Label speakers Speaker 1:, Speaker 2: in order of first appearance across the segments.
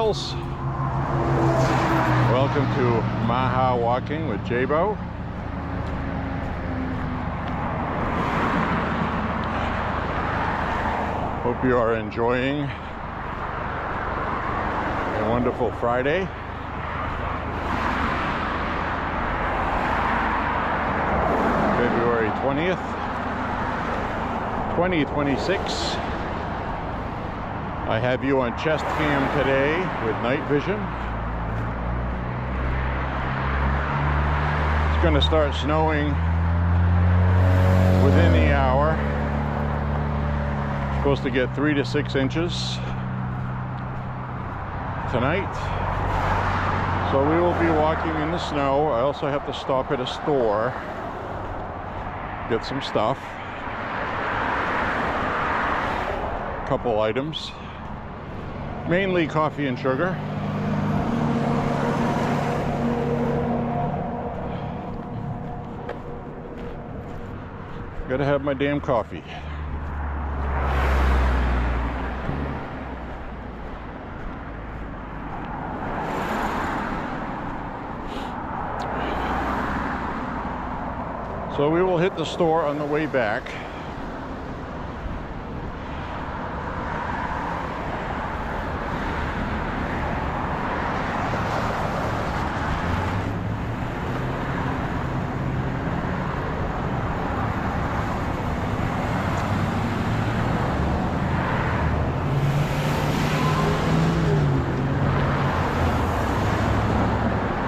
Speaker 1: trails. Welcome to MAHA Walking with J.Beau. Hope you are enjoying a wonderful Friday. February 20th, 2026. I have you on chest cam today with night vision. It's going to start snowing within the hour. Supposed to get 3 to 6 inches tonight. So we will be walking in the snow. I also have to stop at a store, get some stuff. A couple items. Mainly coffee and sugar. Gotta have my damn coffee. So we will hit the store on the way back.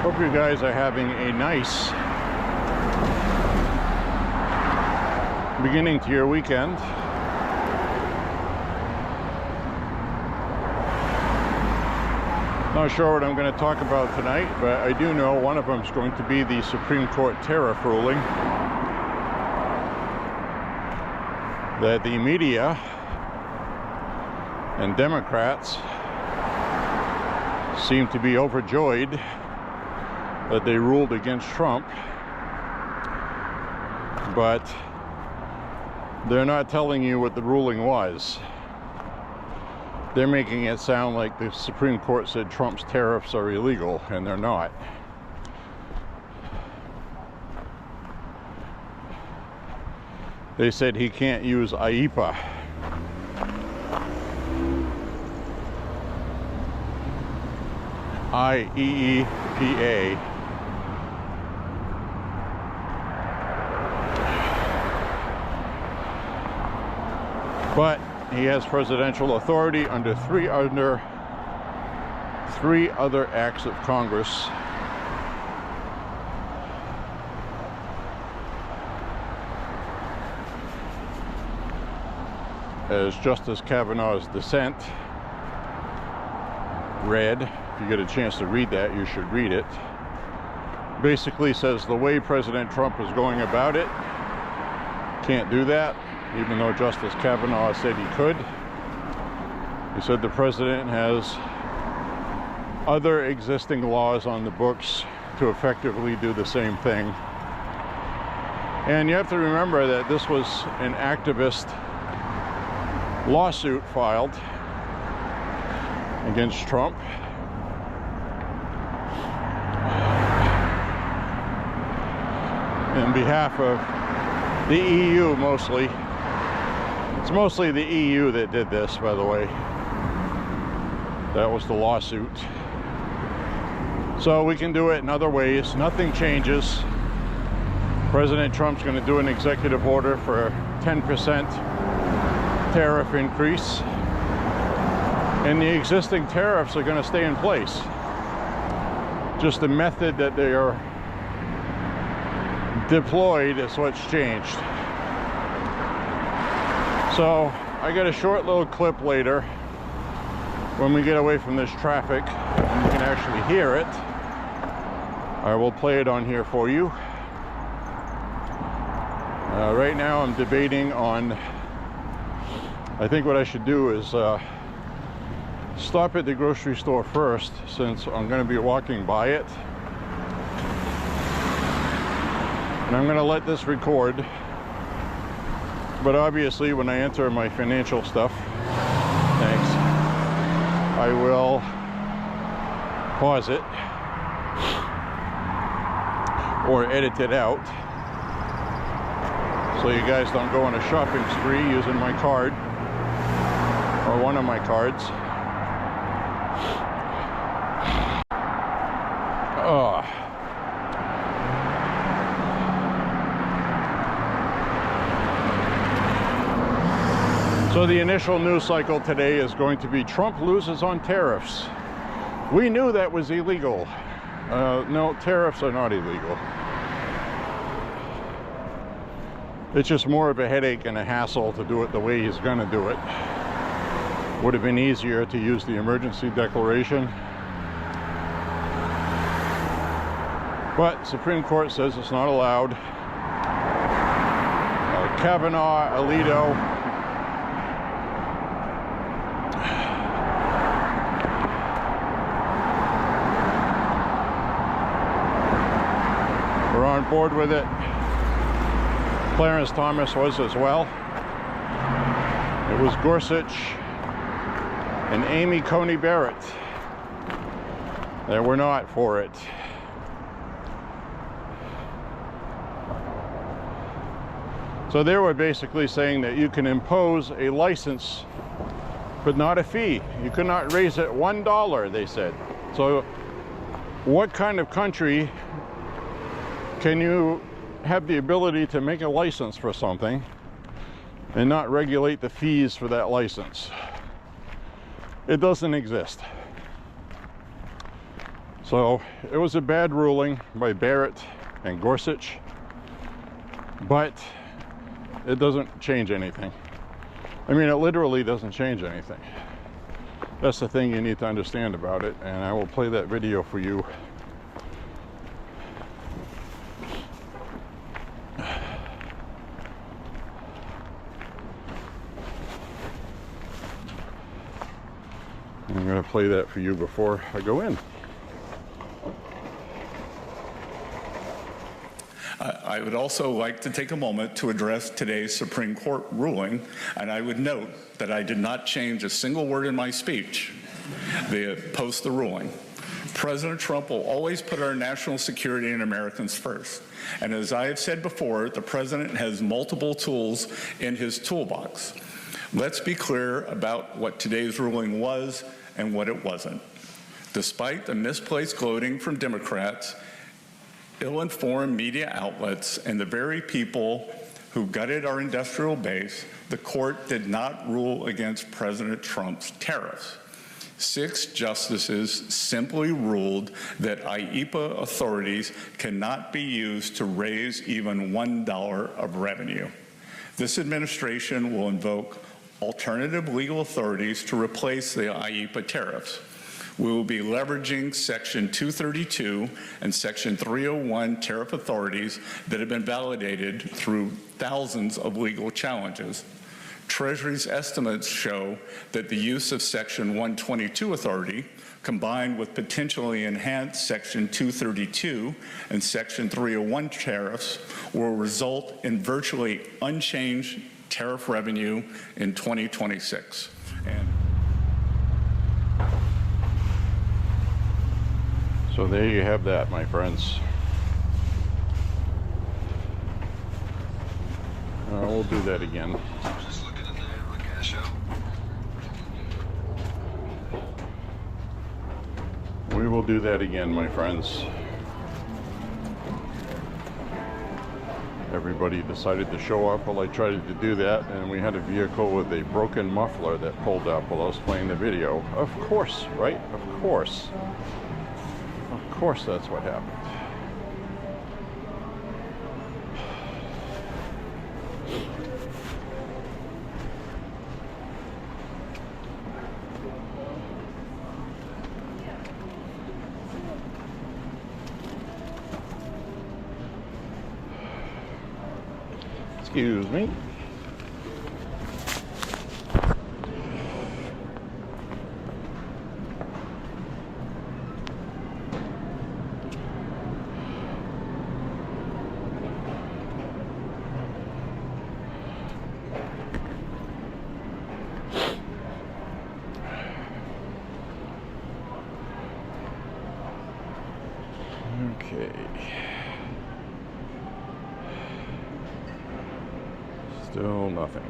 Speaker 1: Hope you guys are having a nice beginning to your weekend. Not sure what I'm going to talk about tonight, but I do know one of them is going to be the Supreme Court tariff ruling that the media and Democrats seem to be overjoyed that they ruled against Trump, but they're not telling you what the ruling was. They're making it sound like the Supreme Court said Trump's tariffs are illegal, and they're not. They said he can't use IEEPA. IEEPA. But he has presidential authority under three other acts of Congress. As Justice Kavanaugh's dissent read, if you get a chance to read that, you should read it. Basically says the way President Trump is going about it, can't do that. Even though Justice Kavanaugh said he could. He said the president has other existing laws on the books to effectively do the same thing. And you have to remember that this was an activist lawsuit filed against Trump. In behalf of the EU mostly. It's mostly the EU that did this, by the way. That was the lawsuit. So we can do it in other ways. Nothing changes. President Trump's going to do an executive order for a 10% tariff increase. And the existing tariffs are going to stay in place. Just the method that they are deployed is what's changed. So I got a short little clip later when we get away from this traffic and you can actually hear it. I will play it on here for you. Right now I'm debating on, I think what I should do is stop at the grocery store first, since I'm going to be walking by it. And I'm going to let this record. But obviously when I enter my financial stuff, thanks, I will pause it or edit it out so you guys don't go on a shopping spree using my card or one of my cards. So the initial news cycle today is going to be Trump loses on tariffs. We knew that was illegal. No, tariffs are not illegal. It's just more of a headache and a hassle to do it the way he's going to do it. Would have been easier to use the emergency declaration. But Supreme Court says it's not allowed. Kavanaugh, Alito, we're on board with it. Clarence Thomas was as well. It was Gorsuch and Amy Coney Barrett that were not for it. So they were basically saying that you can impose a license but not a fee. You cannot raise it $1, they said. So what kind of country can you have the ability to make a license for something and not regulate the fees for that license? It doesn't exist. So it was a bad ruling by Barrett and Gorsuch, but it doesn't change anything. I mean, it literally doesn't change anything. That's the thing you need to understand about it, and I will play that video for you. I'm going to play that for you before I go in.
Speaker 2: I would also like to take a moment to address today's Supreme Court ruling, and I would note that I did not change a single word in my speech post the ruling. President Trump will always put our national security and Americans first. And as I have said before, the president has multiple tools in his toolbox. Let's be clear about what today's ruling was and what it wasn't. Despite the misplaced gloating from Democrats, ill-informed media outlets, and the very people who gutted our industrial base, the court did not rule against President Trump's tariffs. 6 justices simply ruled that IEEPA authorities cannot be used to raise even $1 of revenue. This administration will invoke alternative legal authorities to replace the IEEPA tariffs. We will be leveraging Section 232 and Section 301 tariff authorities that have been validated through thousands of legal challenges. Treasury's estimates show that the use of Section 122 authority, combined with potentially enhanced Section 232 and Section 301 tariffs, will result in virtually unchanged tariff revenue in 2026.
Speaker 1: So there you have that, my friends. We'll do that again.
Speaker 3: Just looking at the cash out.
Speaker 1: We will do that again, my friends. Everybody decided to show up while I tried to do that, and we had a vehicle with a broken muffler that pulled up while I was playing the video. Of course, right? Of course. Of course that's what happened. Excuse me. Okay. Still nothing.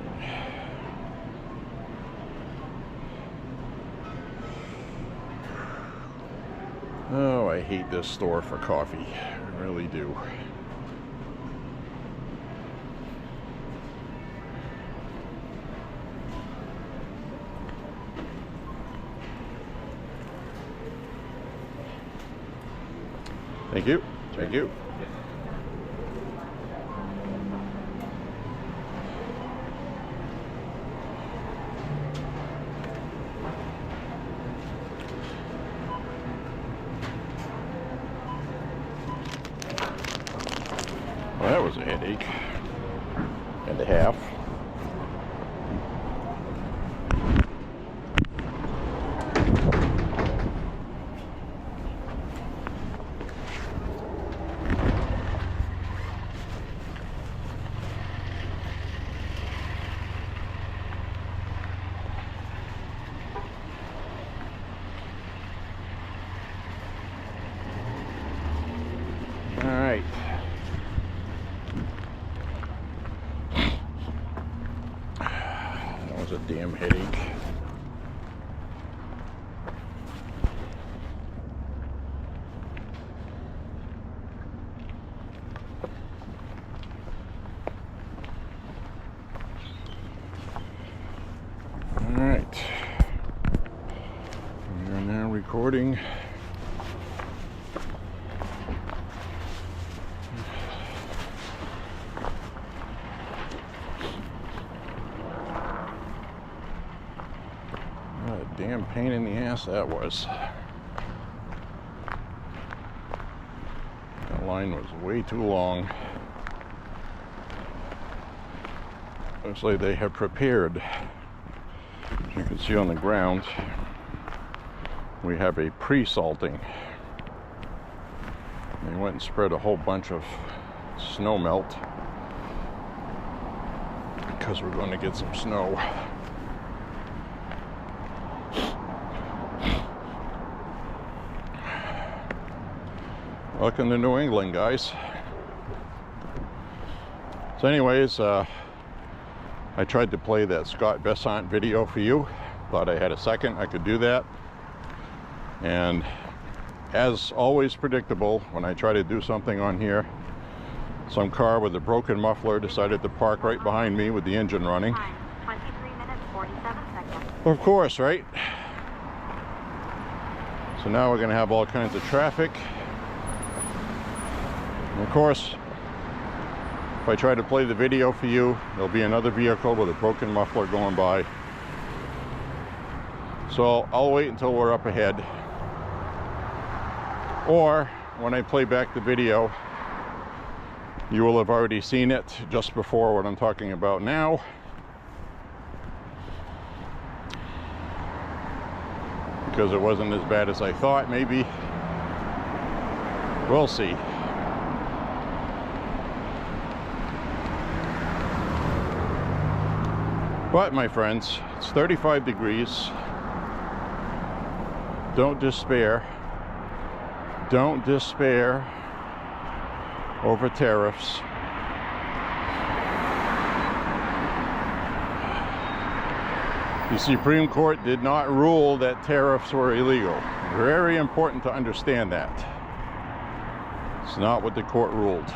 Speaker 1: Oh, I hate this store for coffee. I really do. Thank you. Thank you. Well, that was a headache and a half. All right. That was a damn headache. All right. We are now recording. What a damn pain in the ass that was. That line was way too long. Looks like they have prepared. As you can see on the ground, we have a pre-salting. They went and spread a whole bunch of snow melt because we're going to get some snow. Welcome to New England, guys. So anyways, I tried to play that Scott Bessant video for you. Thought I had a second I could do that. And as always predictable, when I try to do something on here, some car with a broken muffler decided to park right behind me with the engine running.
Speaker 4: 23 minutes, 47 seconds.
Speaker 1: Of course, right? So now we're going to have all kinds of traffic. And of course, if I try to play the video for you, there'll be another vehicle with a broken muffler going by. So I'll wait until we're up ahead. Or when I play back the video, you will have already seen it just before what I'm talking about now. Because it wasn't as bad as I thought, maybe. We'll see. But my friends, it's 35 degrees. Don't despair. Don't despair over tariffs. The Supreme Court did not rule that tariffs were illegal. Very important to understand that. It's not what the court ruled.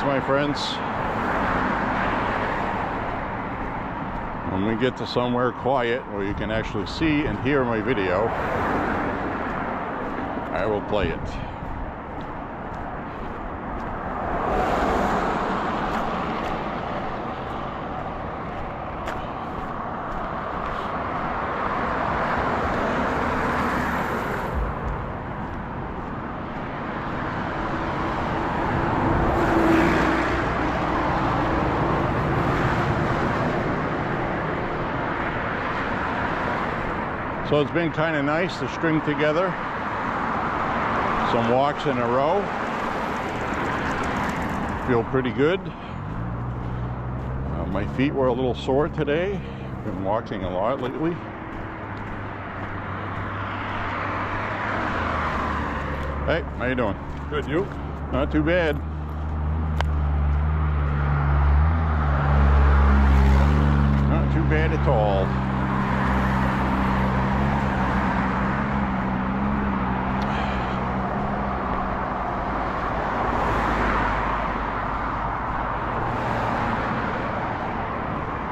Speaker 1: My friends, when we get to somewhere quiet where you can actually see and hear my video, I will play it. So it's been kind of nice to string together some walks in a row. Feel pretty good. My feet were a little sore today. Been walking a lot lately. Hey, how you doing?
Speaker 5: Good, you?
Speaker 1: Not too bad. Not too bad at all.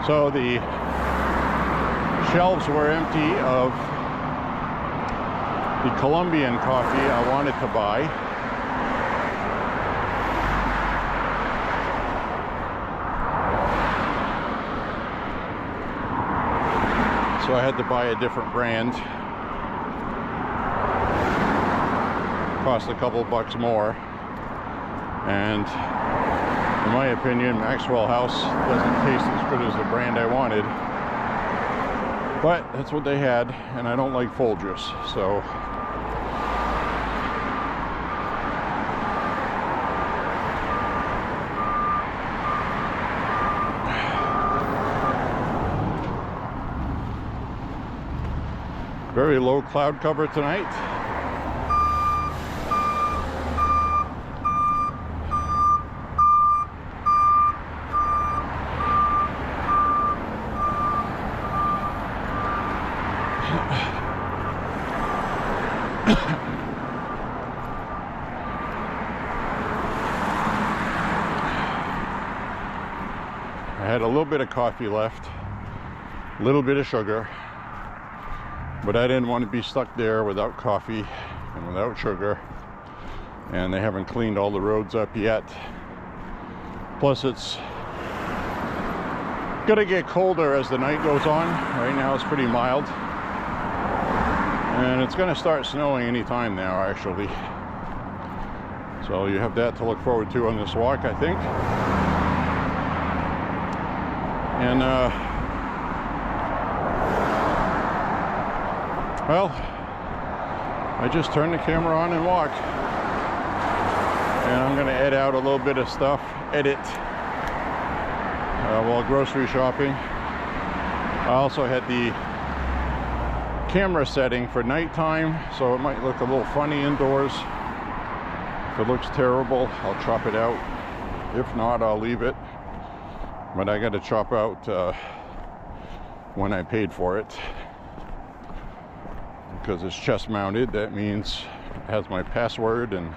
Speaker 1: So the shelves were empty of the Colombian coffee I wanted to buy. So I had to buy a different brand. Cost a couple bucks more. And in my opinion, Maxwell House doesn't taste as good as the brand I wanted. But that's what they had, and I don't like Folgers, so. Very low cloud cover tonight. I had a little bit of coffee left, a little bit of sugar, but I didn't want to be stuck there without coffee and without sugar, and they haven't cleaned all the roads up yet. Plus it's gonna get colder as the night goes on. Right now it's pretty mild, and it's gonna start snowing anytime now actually. So you have that to look forward to on this walk, I think. And well, I just turn the camera on and walk, and I'm gonna edit out a little bit of stuff, while grocery shopping. I also had the camera setting for nighttime, so it might look a little funny indoors. If it looks terrible, I'll chop it out. If not, I'll leave it. But I got to chop out when I paid for it, because it's chest mounted. That means it has my password and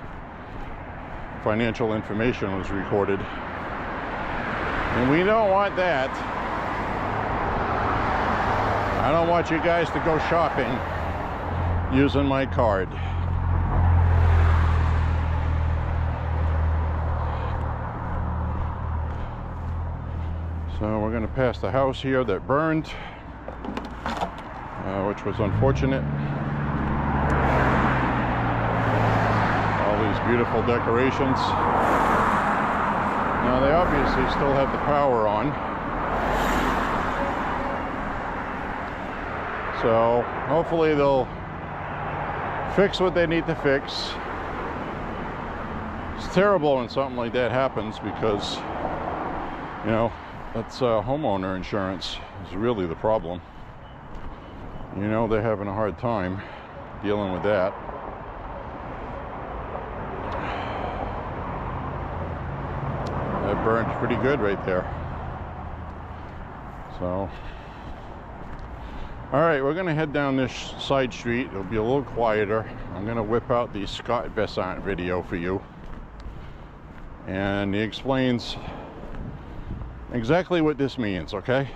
Speaker 1: financial information was recorded, and we don't want that. I don't want you guys to go shopping using my card. So we're going to pass the house here that burned, which was unfortunate. All these beautiful decorations. Now they obviously still have the power on. So hopefully they'll fix what they need to fix. It's terrible when something like that happens, because, you know, that's homeowner insurance is really the problem. You know, they're having a hard time dealing with that. That burned pretty good right there. So, all right, we're gonna head down this side street. It'll be a little quieter. I'm gonna whip out the Scott Besant video for you, and he explains exactly what this means, okay?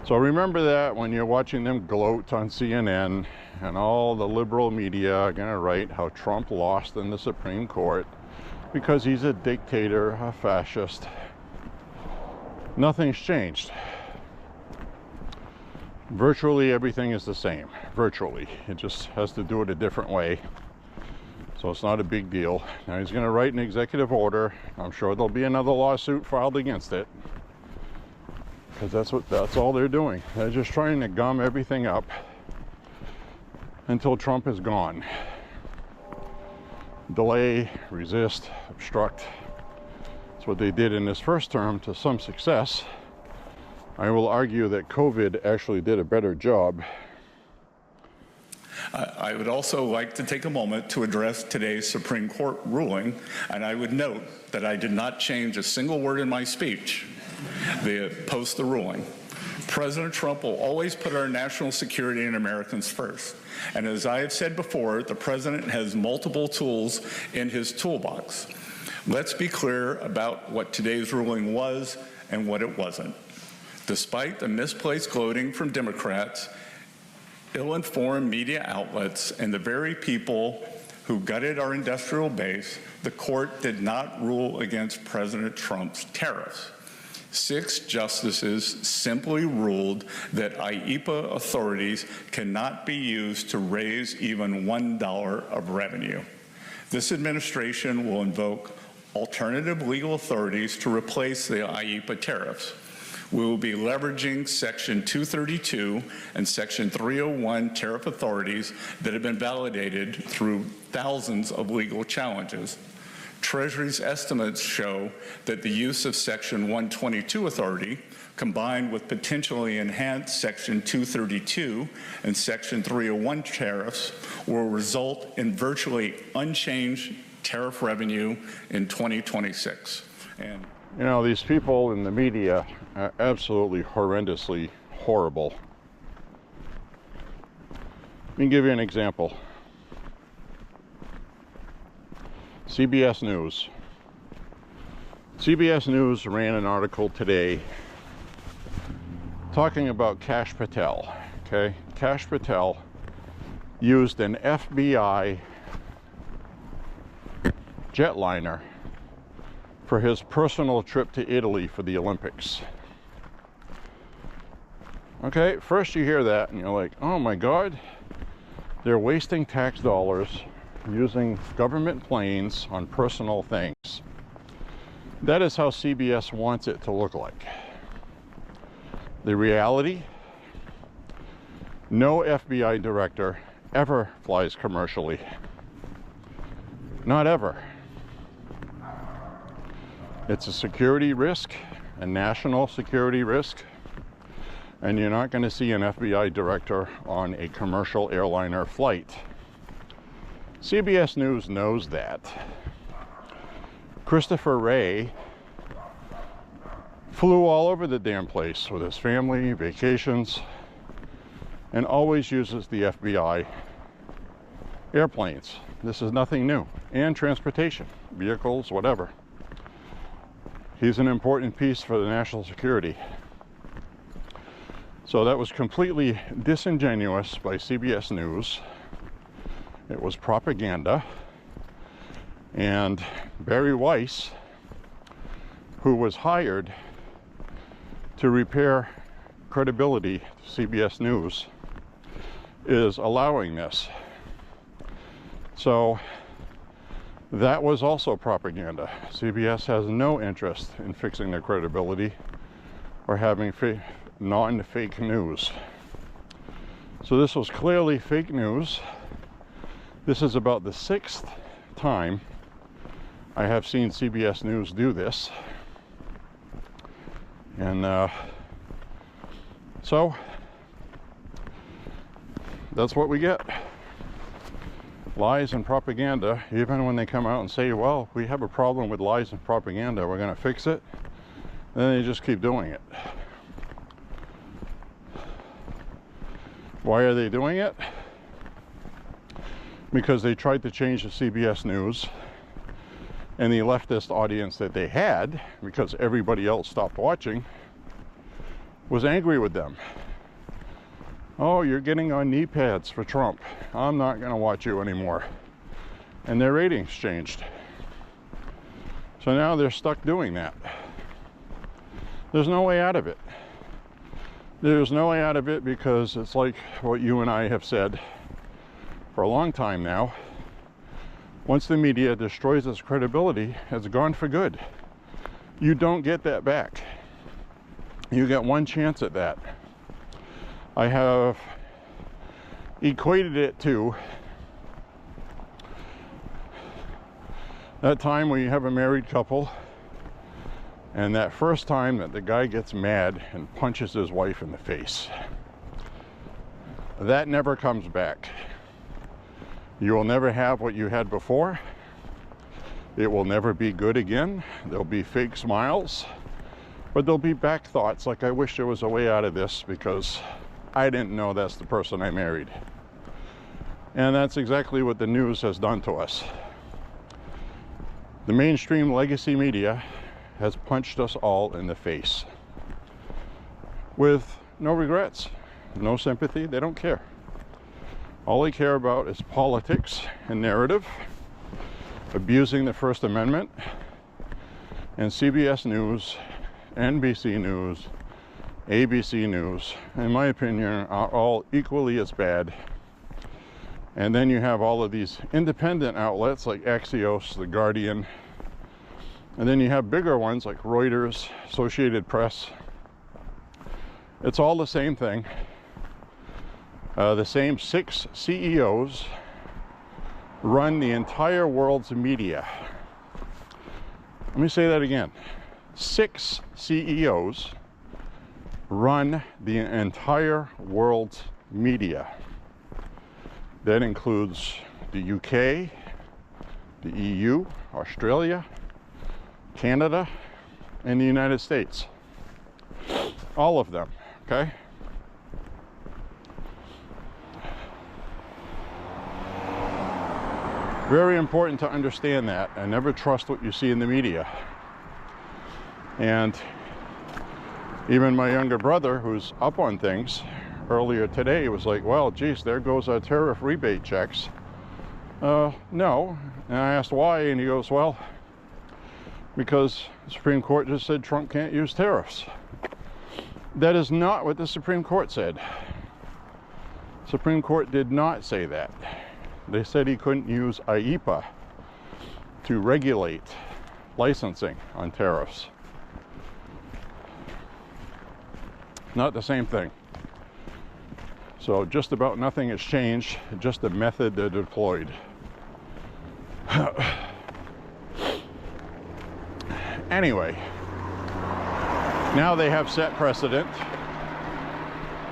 Speaker 1: So remember that when you're watching them gloat on CNN, and all the liberal media are gonna write how Trump lost in the Supreme Court because he's a dictator, a fascist. Nothing's changed. Virtually everything is the same. Virtually. It just has to do it a different way. So it's not a big deal. Now he's going to write an executive order. I'm sure there'll be another lawsuit filed against it, because that's all they're doing. They're just trying to gum everything up until Trump is gone. Delay, resist, obstruct. That's what they did in this first term to some success. I will argue that COVID actually did a better job.
Speaker 2: I would also like to take a moment to address today's Supreme Court ruling, and I would note that I did not change a single word in my speech post the ruling. President Trump will always put our national security and Americans first. And as I have said before, the president has multiple tools in his toolbox. Let's be clear about what today's ruling was and what it wasn't. Despite the misplaced gloating from Democrats, ill-informed media outlets, and the very people who gutted our industrial base, the court did not rule against President Trump's tariffs. 6 justices simply ruled that IEEPA authorities cannot be used to raise even $1 of revenue. This administration will invoke alternative legal authorities to replace the IEEPA tariffs. We will be leveraging Section 232 and Section 301 tariff authorities that have been validated through thousands of legal challenges. Treasury's estimates show that the use of Section 122 authority, combined with potentially enhanced Section 232 and Section 301 tariffs, will result in virtually unchanged tariff revenue in 2026. And
Speaker 1: you know, these people in the media are absolutely horrendously horrible. Let me give you an example. CBS News. CBS News ran an article today talking about Kash Patel. Okay, Kash Patel used an FBI jetliner for his personal trip to Italy for the Olympics. Okay, first you hear that and you're like, oh my God, they're wasting tax dollars using government planes on personal things. That is how CBS wants it to look like. The reality, no FBI director ever flies commercially. Not ever. It's a security risk, a national security risk, and you're not going to see an FBI director on a commercial airliner flight. CBS News knows that. Christopher Wray flew all over the damn place with his family, vacations, and always uses the FBI airplanes. This is nothing new. And transportation, vehicles, whatever. He's an important piece for the national security. So that was completely disingenuous by CBS News. It was propaganda. And Barry Weiss, who was hired to repair credibility to CBS News, is allowing this. So that was also propaganda. CBS has no interest in fixing their credibility or having non-fake news. So this was clearly fake news. This is about the 6th time I have seen CBS News do this. And so that's what we get. Lies and propaganda, even when they come out and say, well, we have a problem with lies and propaganda, we're going to fix it, then they just keep doing it. Why are they doing it? Because they tried to change the CBS News, and the leftist audience that they had, because everybody else stopped watching, was angry with them. Oh, you're getting on knee pads for Trump. I'm not going to watch you anymore. And their ratings changed. So now they're stuck doing that. There's no way out of it. There's no way out of it because it's like what you and I have said for a long time now. Once the media destroys its credibility, it's gone for good. You don't get that back. You get one chance at that. I have equated it to that time when you have a married couple and that first time that the guy gets mad and punches his wife in the face. That never comes back. You will never have what you had before. It will never be good again. There'll be fake smiles, but there'll be back thoughts like, I wish there was a way out of this because I didn't know that's the person I married. And that's exactly what the news has done to us. The mainstream legacy media has punched us all in the face with no regrets, no sympathy. They don't care. All they care about is politics and narrative, abusing the First Amendment, and CBS News, NBC News, ABC News, in my opinion, are all equally as bad. And then you have all of these independent outlets like Axios, The Guardian, and then you have bigger ones like Reuters, Associated Press. It's all the same thing. The same 6 CEOs run the entire world's media. Let me say that again. 6 CEOs run the entire world's media. That includes the UK, the EU, Australia, Canada, and the United States. All of them, okay? Very important to understand that, and never trust what you see in the media. And even my younger brother, who's up on things, earlier today was like, well, geez, there goes our tariff rebate checks. No. And I asked why, and he goes, well, because the Supreme Court just said Trump can't use tariffs. That is not what the Supreme Court said. Supreme Court did not say that. They said he couldn't use IEPA to regulate licensing on tariffs. Not the same thing. So just about nothing has changed, just the method they're deployed. Anyway, now they have set precedent,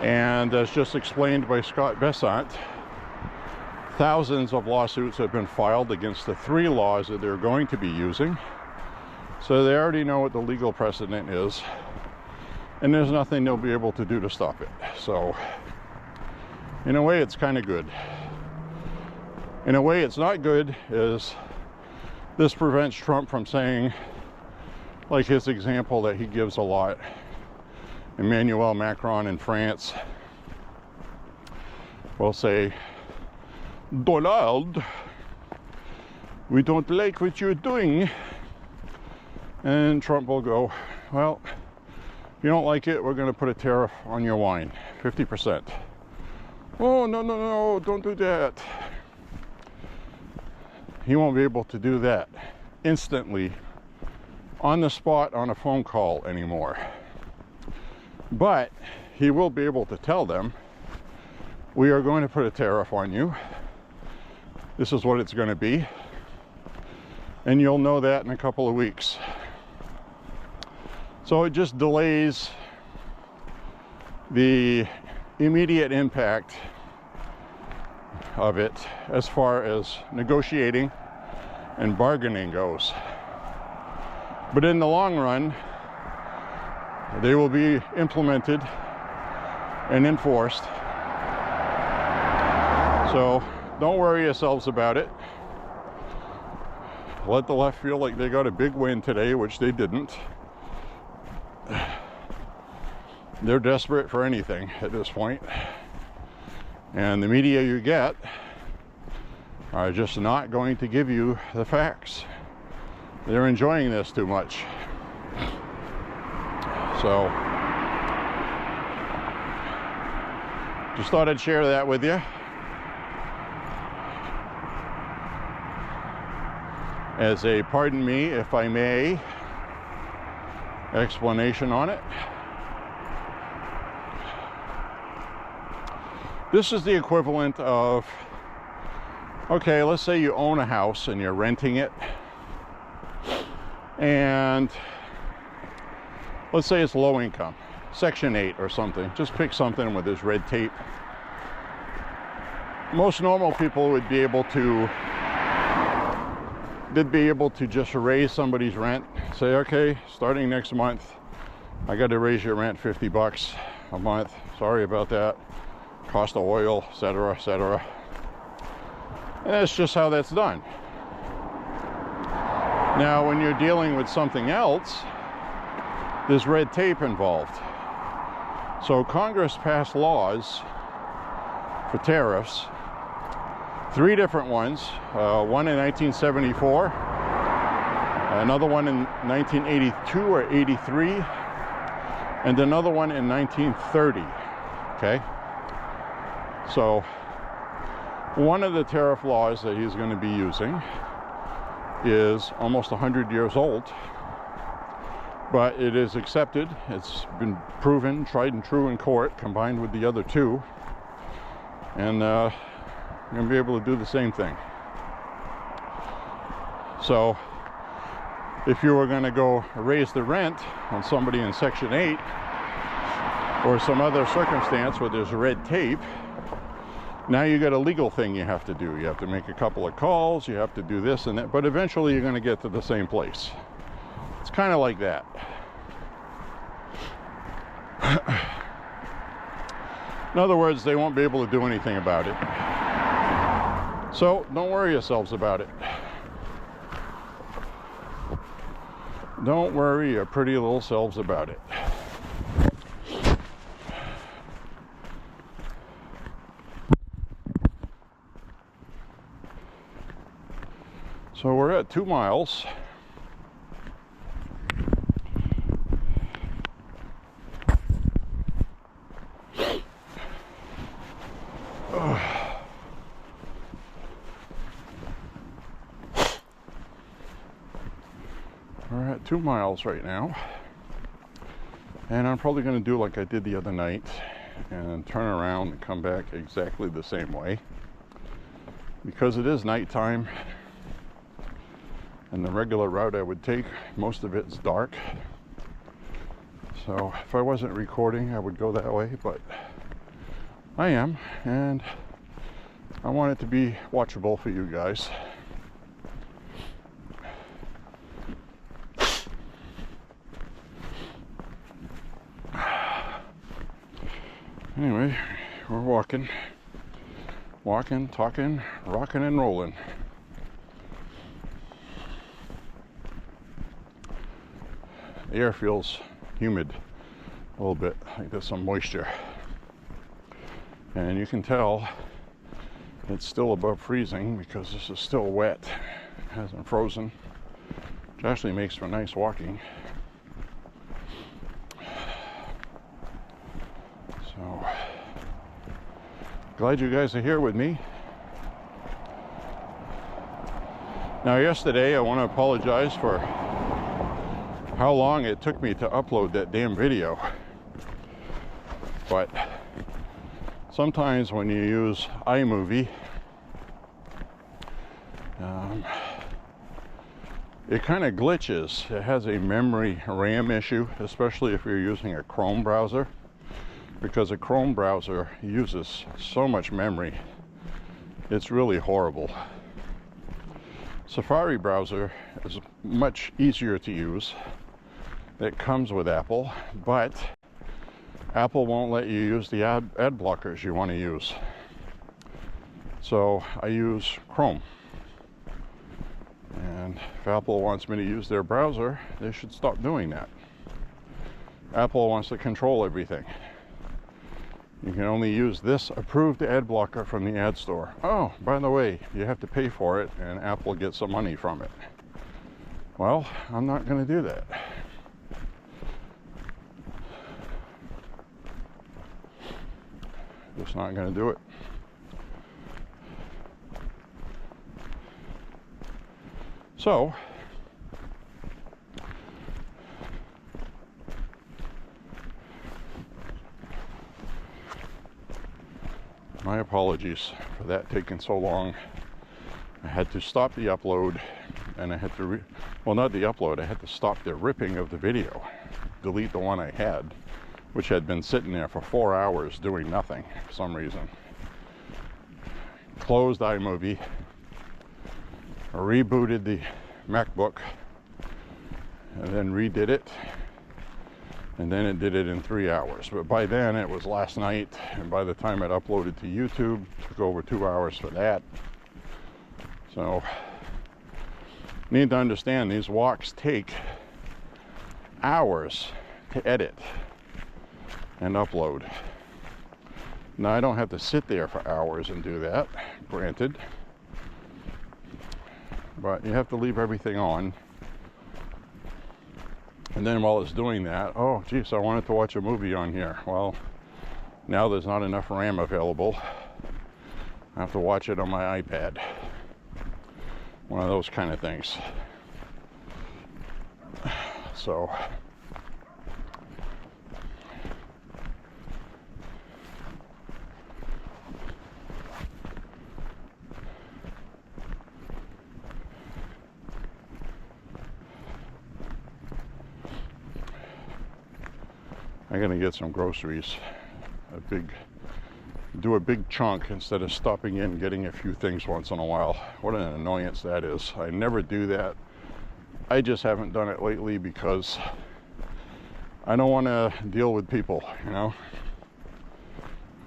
Speaker 1: and as just explained by Scott Bessant, thousands of lawsuits have been filed against the 3 laws that they're going to be using. So they already know what the legal precedent is, and there's nothing they'll be able to do to stop it. So in a way, it's kind of good. In a way, it's not good, is this prevents Trump from saying, like his example that he gives a lot, Emmanuel Macron in France will say, Donald, we don't like what you're doing. And Trump will go, well, if you don't like it, we're going to put a tariff on your wine, 50%. Oh, no, don't do that. He won't be able to do that instantly, on the spot, on a phone call anymore. But he will be able to tell them, we are going to put a tariff on you. This is what it's going to be. And you'll know that in a couple of weeks. So it just delays the immediate impact of it as far as negotiating and bargaining goes. But in the long run, they will be implemented and enforced. So don't worry yourselves about it. Let the left feel like they got a big win today, which they didn't. They're desperate for anything at this point. And the media you get are just not going to give you the facts. They're enjoying this too much. So just thought I'd share that with you as a, pardon me if I may, explanation on it. This is the equivalent of, okay, let's say you own a house and you're renting it, and let's say it's low income, Section 8 or something. Just pick something with this red tape. Most normal people would be able to, just raise somebody's rent. Say, okay, starting next month, I got to raise your rent $50 a month. Sorry about that. Cost of oil, etc., etc. And that's just how that's done. Now, when you're dealing with something else, there's red tape involved. So Congress passed laws for tariffs, 3 different ones, one in 1974, another one in 1982 or 83, and another one in 1930, okay? So one of the tariff laws that he's going to be using is almost 100 years old, but it is accepted. It's been proven, tried and true in court, combined with the other 2, and you're going to be able to do the same thing. So if you were going to go raise the rent on somebody in Section 8 or some other circumstance where there's red tape, now you got a legal thing you have to do. You have to make a couple of calls, you have to do this and that, but eventually you're going to get to the same place. It's kind of like that. In other words, they won't be able to do anything about it. So don't worry yourselves about it. Don't worry your pretty little selves about it. So we're at 2 miles. We're at 2 miles right now. And I'm probably going to do like I did the other night and turn around and come back exactly the same way. Because it is nighttime. And the regular route I would take, most of it's dark. So if I wasn't recording, I would go that way, but I am, and I want it to be watchable for you guys. Anyway, we're walking, talking, rocking and rolling. The air feels humid a little bit, like there's some moisture. And you can tell it's still above freezing because this is still wet. It hasn't frozen, which actually makes for nice walking. So, glad you guys are here with me. Now yesterday, I want to apologize for how long it took me to upload that damn video. But sometimes when you use iMovie, it kind of glitches. It has a memory RAM issue, especially if you're using a Chrome browser, because a Chrome browser uses so much memory. It's really horrible. Safari browser is much easier to use. It comes with Apple, but Apple won't let you use the ad blockers you want to use. So I use Chrome. And if Apple wants me to use their browser, they should stop doing that. Apple wants to control everything. You can only use this approved ad blocker from the ad store. Oh, by the way, you have to pay for it and Apple gets some money from it. Well, I'm not going to do that. Just not going to do it. So, My apologies for that taking so long. I had to stop the upload, and I had to, well, not the upload, I had to stop the ripping of the video, delete the one I had, which had been sitting there for 4 hours doing nothing for some reason. Closed iMovie, rebooted the MacBook, and then redid it, and then it did it in 3 hours. But by then it was last night, and by the time it uploaded to YouTube, it took over 2 hours for that. So, need to understand these walks take hours to edit and upload. Now, I don't have to sit there for hours and do that, granted, but you have to leave everything on. And then while it's doing that, oh geez, I wanted to watch a movie on here. Well, now there's not enough RAM available. I have to watch it on my iPad. One of those kind of things. So, I'm gonna get some groceries, do a big chunk instead of stopping in and getting a few things once in a while. What an annoyance that is. I never do that. I just haven't done it lately because I don't want to deal with people, you know.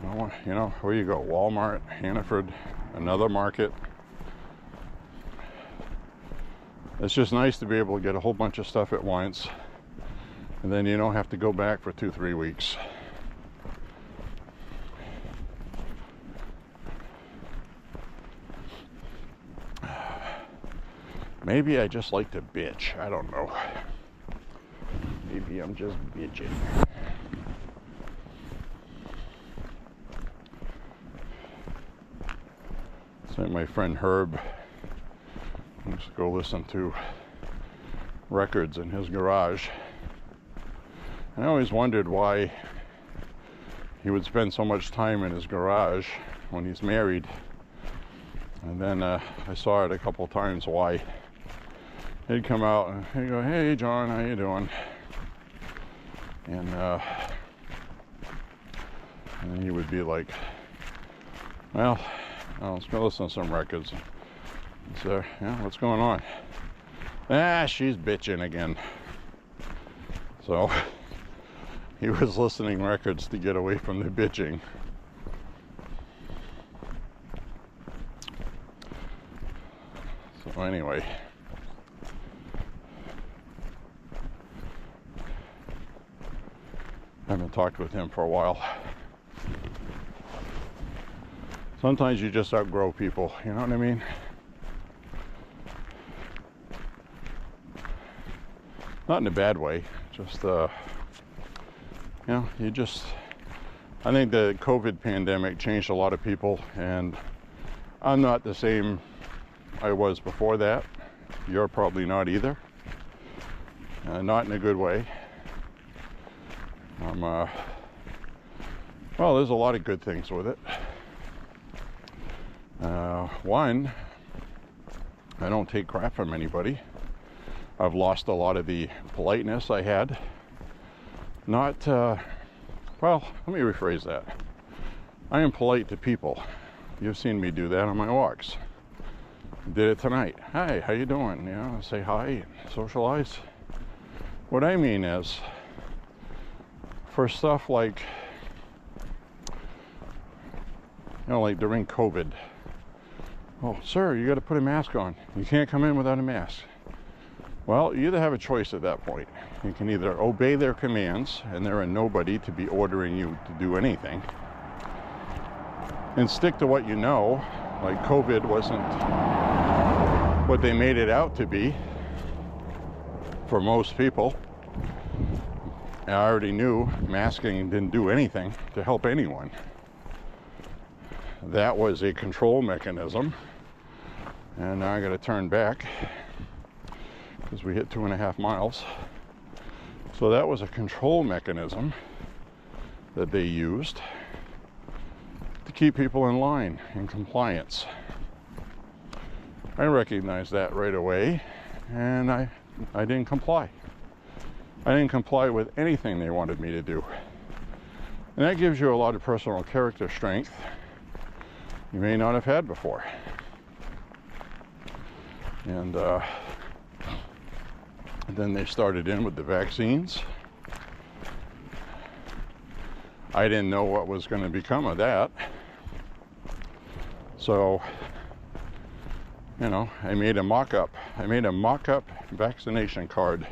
Speaker 1: I don't want, you know, where you go, Walmart, Hannaford, another market. It's just nice to be able to get a whole bunch of stuff at once. And then you don't have to go back for 2-3 weeks. Maybe I just like to bitch. I don't know. Maybe I'm just bitching. Sent my friend Herb. Let's go listen to records in his garage. I always wondered why he would spend so much time in his garage when he's married. And then I saw it a couple times why. He'd come out and he'd go, "Hey John, how you doing?" And then he would be like, "Well, let's go listen to some records." So, yeah, what's going on? "Ah, she's bitching again." So he was listening records to get away from the bitching. So anyway, I haven't talked with him for a while. Sometimes you just outgrow people, you know what I mean? Not in a bad way, just you know, I think the COVID pandemic changed a lot of people, and I'm not the same I was before that. You're probably not either. Not in a good way. Well, there's a lot of good things with it. One, I don't take crap from anybody. I've lost a lot of the politeness I had. Well, let me rephrase that. I am polite to people. You've seen me do that on my walks. Did it tonight. "Hi, how you doing?" You know, say hi and socialize. What I mean is, for stuff like, you know, like during COVID. "Oh, sir, you got to put a mask on. You can't come in without a mask." Well, you either have a choice at that point. You can either obey their commands, and there are nobody to be ordering you to do anything, and stick to what you know, like COVID wasn't what they made it out to be for most people. I already knew masking didn't do anything to help anyone. That was a control mechanism, and now I got to turn back because we hit 2.5 miles. So that was a control mechanism that they used to keep people in line, in compliance. I recognized that right away, and I didn't comply. I didn't comply with anything they wanted me to do. And that gives you a lot of personal character strength you may not have had before. And then they started in with the vaccines. I didn't know what was going to become of that. So, you know, I made a mock-up. I made a mock-up vaccination card.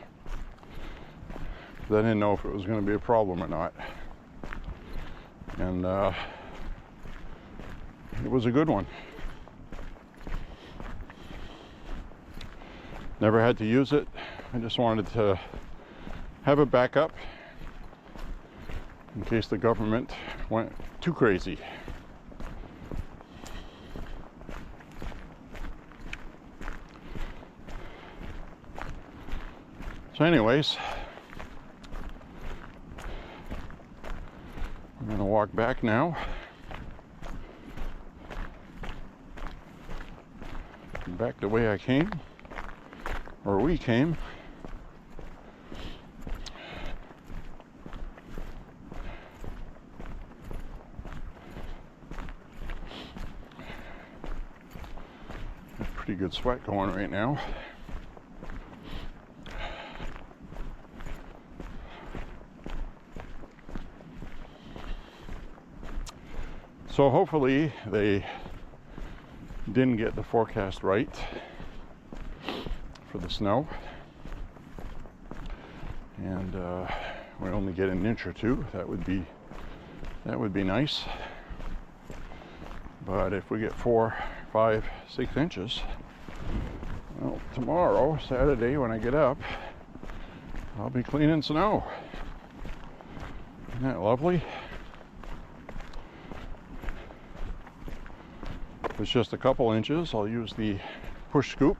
Speaker 1: I didn't know if it was going to be a problem or not. And it was a good one. Never had to use it. I just wanted to have a backup in case the government went too crazy. So anyways, I'm going to walk back now. Back the way I came, or we came. Got pretty good sweat going right now. So hopefully they didn't get the forecast right for the snow, and we only get an inch or two. That would be nice. But if we get 4, 5, 6 inches, well, tomorrow, Saturday, when I get up, I'll be cleaning snow. Isn't that lovely? If it's just a couple inches, I'll use the push scoop,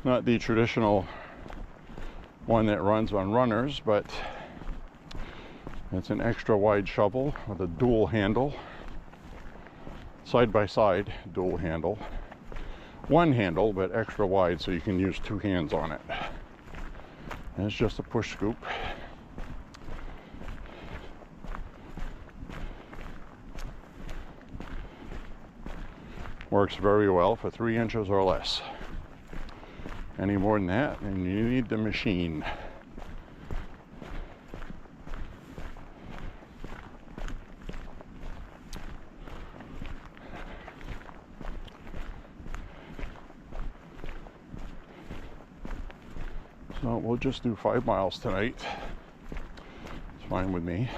Speaker 1: not the traditional one that runs on runners, but it's an extra wide shovel with a dual handle, side by side dual handle. One handle, but extra wide, so you can use 2 hands on it. And it's just a push scoop. Works very well for 3 inches or less. Any more than that, and you need the machine. So we'll just do 5 miles tonight. It's fine with me.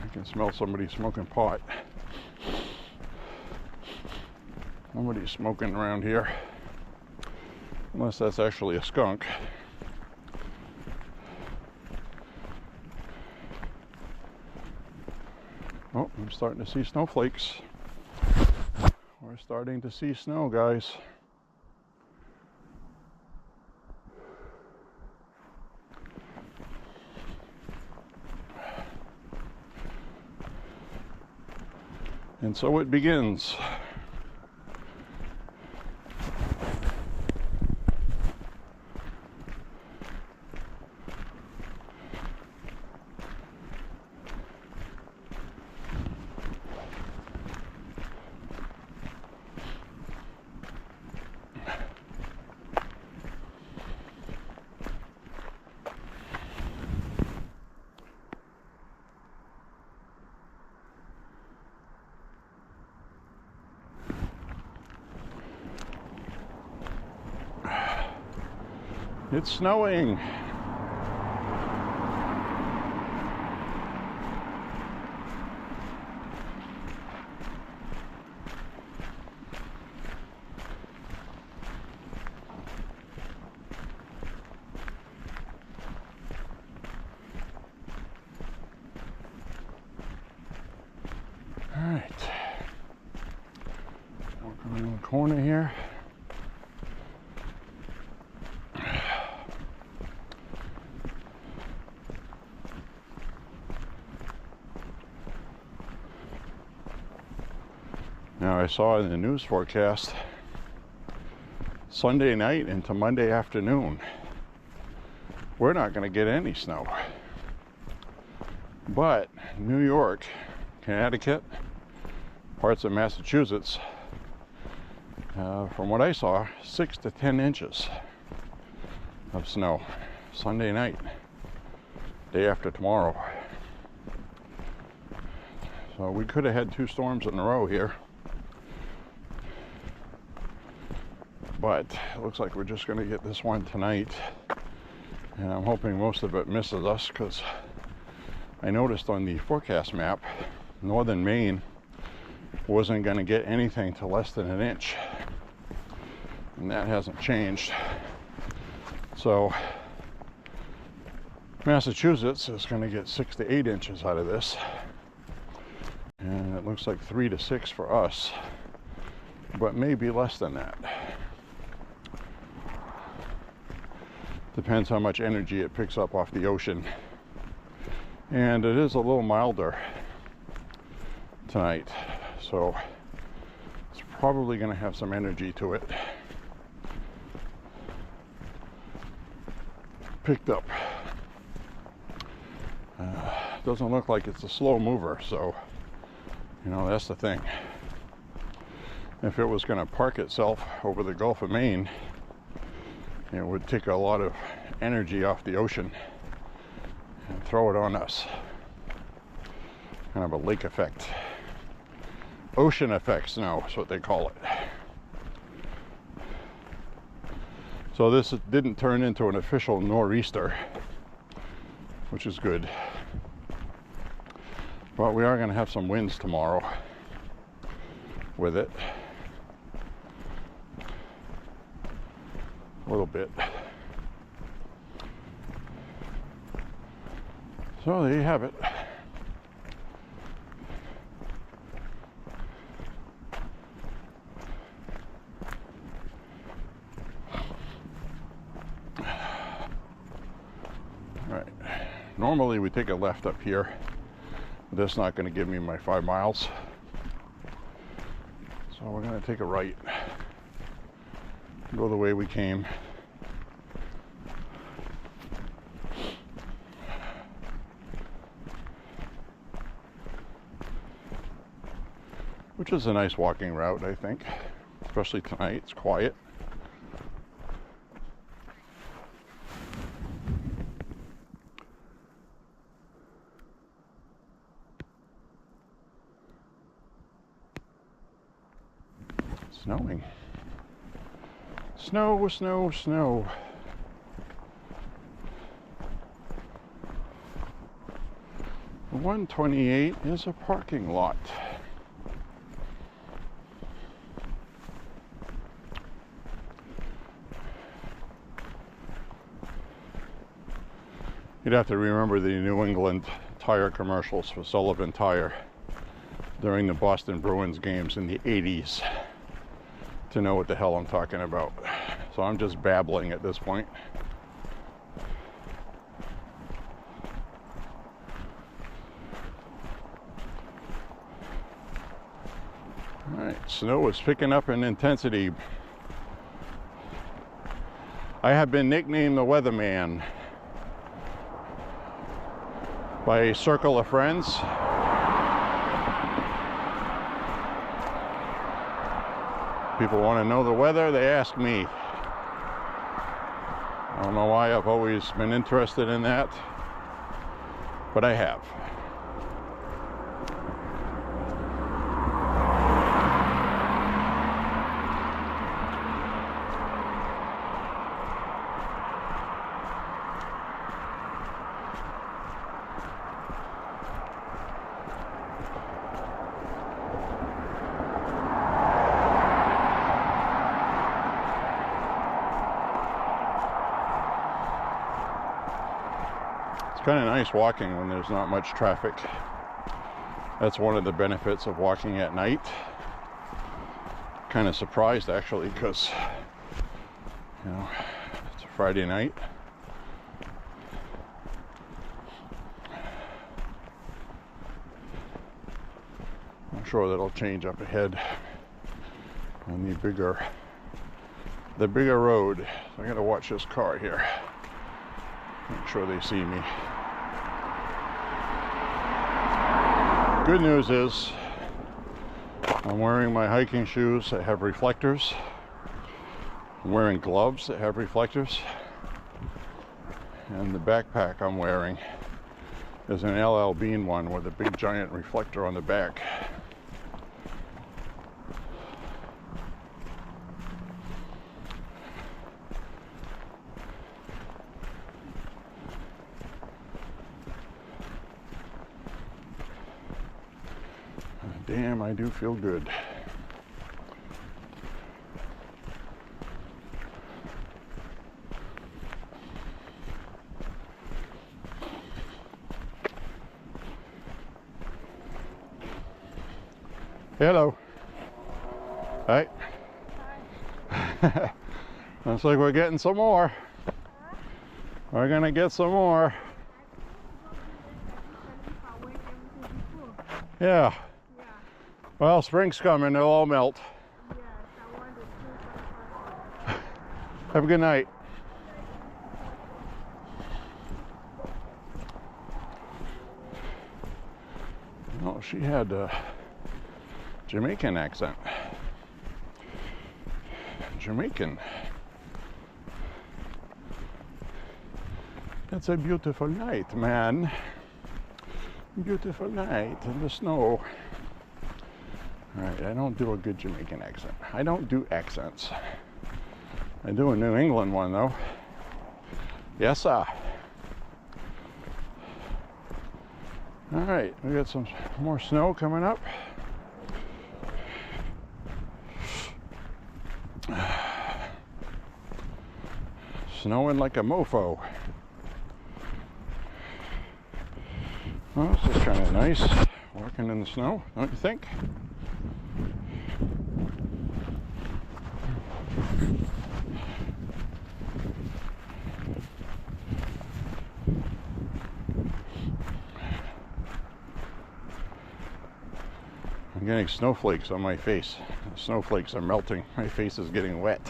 Speaker 1: I can smell somebody smoking pot. Nobody's smoking around here, unless that's actually a skunk. Oh, I'm starting to see snowflakes. We're starting to see snow, guys. And so it begins. It's snowing. All right. Walk around the corner here. Now I saw in the news forecast Sunday night into Monday afternoon, we're not going to get any snow. But New York, Connecticut, parts of Massachusetts, from what I saw, 6 to 10 inches of snow Sunday night, day after tomorrow. So we could have had 2 storms in a row here. But it looks like we're just going to get this one tonight. And I'm hoping most of it misses us, because I noticed on the forecast map, northern Maine wasn't going to get anything to less than an inch. And that hasn't changed. So Massachusetts is going to get 6 to 8 inches out of this. And it looks like 3 to 6 for us, but maybe less than that. Depends how much energy it picks up off the ocean. And it is a little milder tonight, so it's probably going to have some energy to it. Picked up. Doesn't look like it's a slow mover, so you know, that's the thing. If it was going to park itself over the Gulf of Maine, it would take a lot of energy off the ocean and throw it on us. Kind of a lake effect. Ocean effect snow is what they call it. So this didn't turn into an official nor'easter, which is good. But we are going to have some winds tomorrow with it. A little bit. So there you have it. All right. Normally we take a left up here. That's not going to give me my 5 miles. So we're going to take a right. Go the way we came. Which is a nice walking route, I think. Especially tonight, it's quiet. Snowing. Snow, snow, snow. The 128 is a parking lot. You'd have to remember the New England tire commercials for Sullivan Tire during the Boston Bruins games in the 80s to know what the hell I'm talking about. So I'm just babbling at this point. All right, snow is picking up in intensity. I have been nicknamed the Weatherman by a circle of friends. People want to know the weather, they ask me. I don't know why I've always been interested in that, but I have. It's kind of nice walking when there's not much traffic. That's one of the benefits of walking at night. Kind of surprised actually, because you know, it's a Friday night. I'm sure that'll change up ahead. on the bigger road. So I gotta watch this car here. Make sure they see me. Good news is I'm wearing my hiking shoes that have reflectors. I'm wearing gloves that have reflectors. And the backpack I'm wearing is an LL Bean one with a big giant reflector on the back. Damn, I do feel good. Hello. Hi. Hi. Looks like we're getting some more. We're gonna get some more. Yeah. Well, spring's coming, they'll all melt.
Speaker 5: Yes, I wanted to.
Speaker 1: Have a good night. Oh, she had a Jamaican accent. Jamaican. It's a beautiful night, man. Beautiful night in the snow. Alright, I don't do a good Jamaican accent. I don't do accents. I do a New England one, though. Yes, sir. Alright, we got some more snow coming up. Snowing like a mofo. Well, this is kind of nice, walking in the snow, don't you think? I'm getting snowflakes on my face. The snowflakes are melting. My face is getting wet.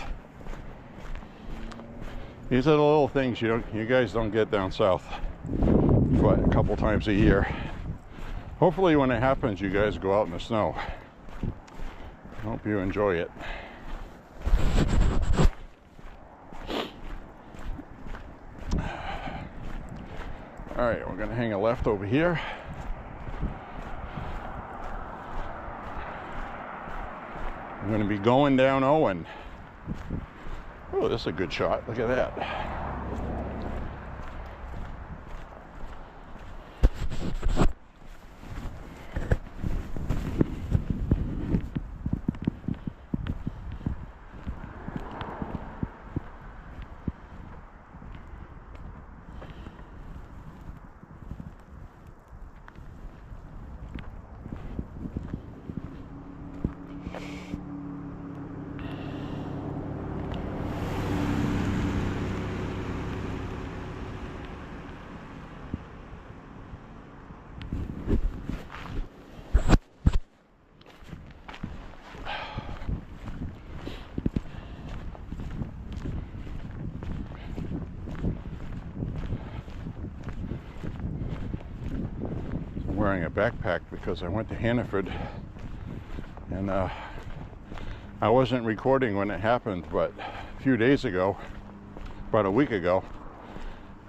Speaker 1: These are the little things you guys don't get down south, but a couple times a year. Hopefully when it happens, you guys go out in the snow. I hope you enjoy it. All right, we're gonna hang a left over here. I'm going to be going down Owen. Oh, this is a good shot. Look at that. Wearing a backpack because I went to Hannaford and I wasn't recording when it happened, but a few days ago, about a week ago,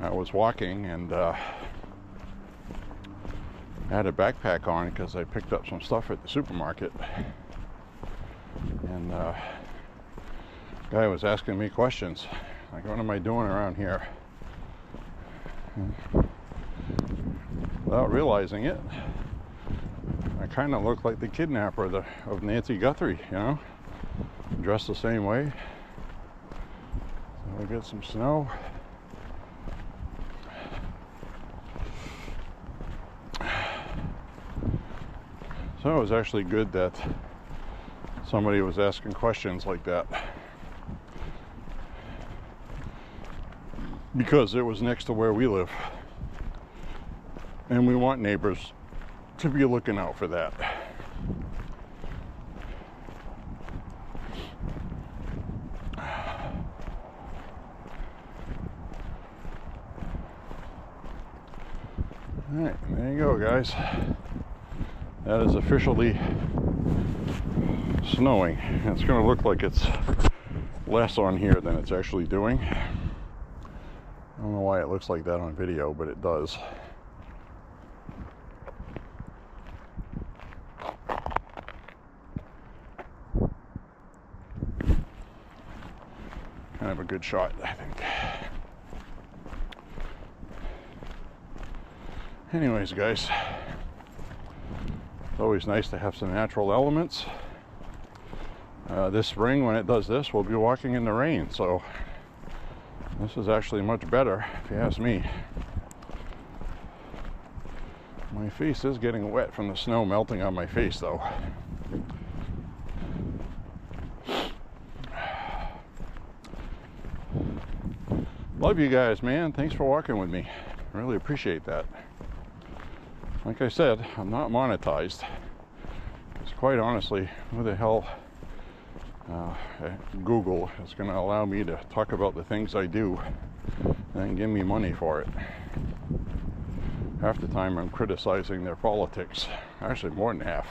Speaker 1: I was walking and I had a backpack on because I picked up some stuff at the supermarket, and guy was asking me questions like, what am I doing around here? Without realizing it, I kind of look like the kidnapper of Nancy Guthrie, you know, dressed the same way. So we get some snow. So it was actually good that somebody was asking questions like that, because it was next to where we live. And we want neighbors to be looking out for that. Alright, there you go, guys. That is officially snowing. It's going to look like it's less on here than it's actually doing. I don't know why it looks like that on video, but it does. Kind of a good shot, I think. Anyways, guys, it's always nice to have some natural elements. This spring, when it does this, we'll be walking in the rain, so this is actually much better, if you ask me. My face is getting wet from the snow melting on my face, though. Love you guys, man. Thanks for walking with me. Really appreciate that. Like I said, I'm not monetized. Because quite honestly, who the hell Google is going to allow me to talk about the things I do and give me money for it? Half the time I'm criticizing their politics. Actually, more than half.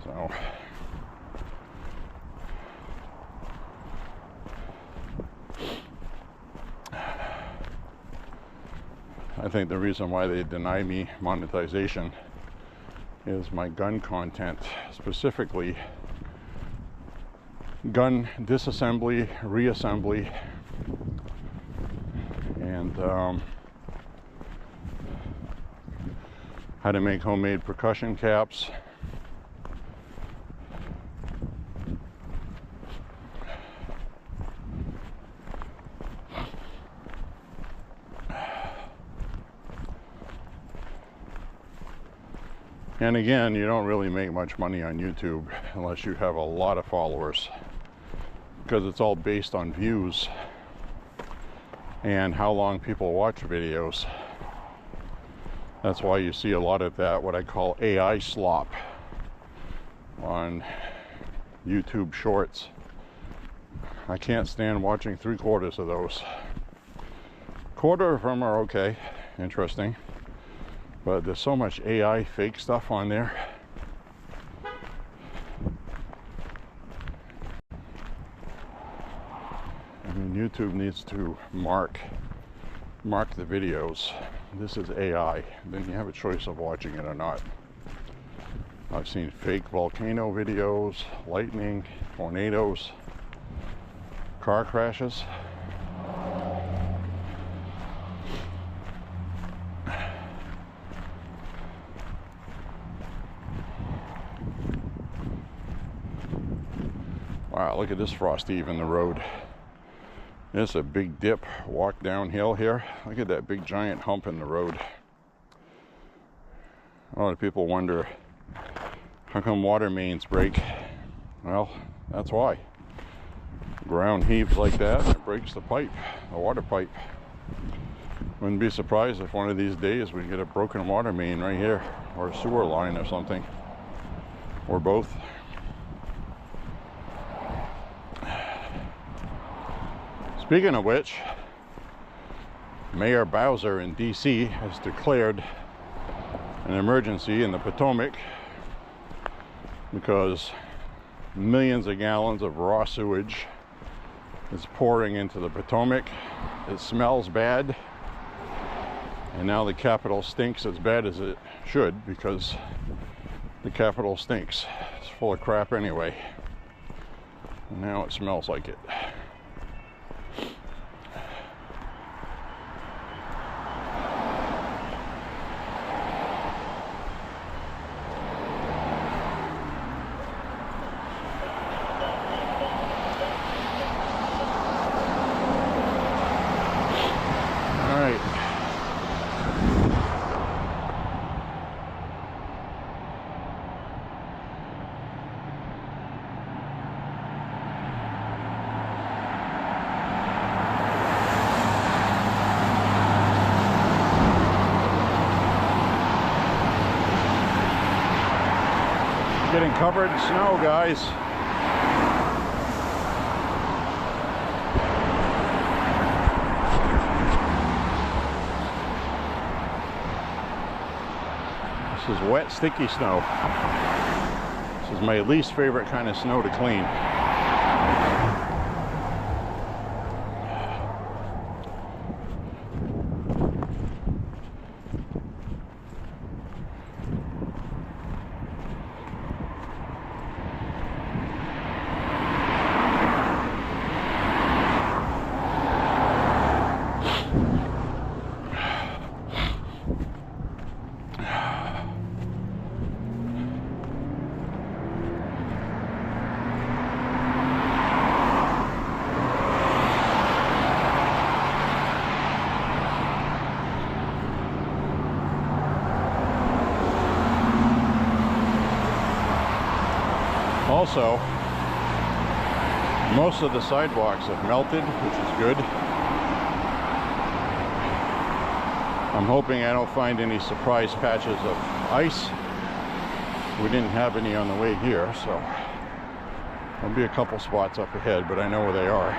Speaker 1: So I think the reason why they deny me monetization is my gun content, specifically gun disassembly, reassembly, and how to make homemade percussion caps. And again, you don't really make much money on YouTube unless you have a lot of followers, because it's all based on views and how long people watch videos. That's why you see a lot of that, what I call AI slop on YouTube Shorts. I can't stand watching 3/4 of those. Quarter of them are okay, interesting. But there's so much AI fake stuff on there. I mean, YouTube needs to mark the videos. This is AI. Then you have a choice of watching it or not. I've seen fake volcano videos, lightning, tornadoes, car crashes. Wow, look at this frost eve in the road. It's a big dip, walk downhill here. Look at that big giant hump in the road. A lot of people wonder, how come water mains break? Well, that's why. Ground heaves like that and it breaks the pipe, the water pipe. Wouldn't be surprised if one of these days we get a broken water main right here, or a sewer line or something, or both. Speaking of which, Mayor Bowser in DC has declared an emergency in the Potomac because millions of gallons of raw sewage is pouring into the Potomac. It smells bad, and now the Capitol stinks as bad as it should, because the Capitol stinks. It's full of crap anyway. And now it smells like it. Getting covered in snow, guys. This is wet, sticky snow. This is my least favorite kind of snow to clean. Also, most of the sidewalks have melted, which is good. I'm hoping I don't find any surprise patches of ice. We didn't have any on the way here, so there'll be a couple spots up ahead, but I know where they are.